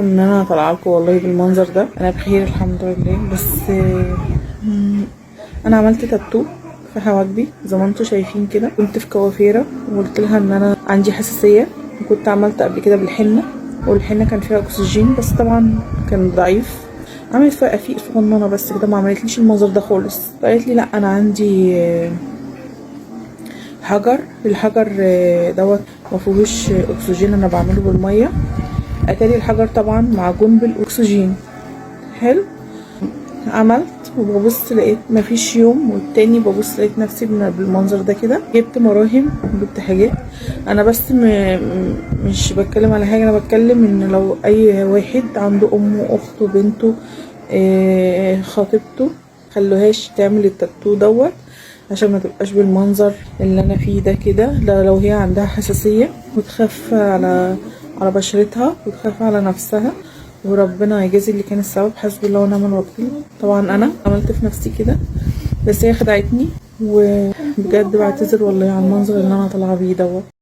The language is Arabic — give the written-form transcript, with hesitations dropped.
ان انا طالعه لكم والله بالمنظر ده. انا بخير الحمد لله. بس انا عملت تاتو في حواجبي زي ما انتم شايفين كده. كنت في كوافيره وقلت لها ان انا عندي حساسيه، وكنت عملت قبل كده بالحنه، والحنه كان فيها اكسجين بس طبعا كان ضعيف. عملت فيها افيق صغننه بس كده، ما عملتليش المنظر ده خالص. قالت لي لا انا عندي حجر. الحجر دوت مفيهوش اكسجين، انا بعمله بالميه. اتاري الحجر طبعا معجون بالاكسجين. حلو. عملت وببص لقيت مفيش يوم والتاني ببص لقيت نفسي بالمنظر ده كده. جبت مراهم وجبت حاجات. انا بس مش بتكلم على حاجه، انا بتكلم ان لو اي واحد عنده امه اخته بنته خطيبته خلوهاش تعمل التاتو دوت عشان ما تبقاش بالمنظر اللي انا فيه ده كده. لو هي عندها حساسيه وتخاف على بشرتها وتخاف على نفسها، وربنا يجازي اللي كان السبب. حسبي الله ونعم الوكيل. طبعا انا عملت في نفسي كده بس هي خدعتني، وبجد بعتذر والله على المنظر اللي انا طالعه بيه دوت.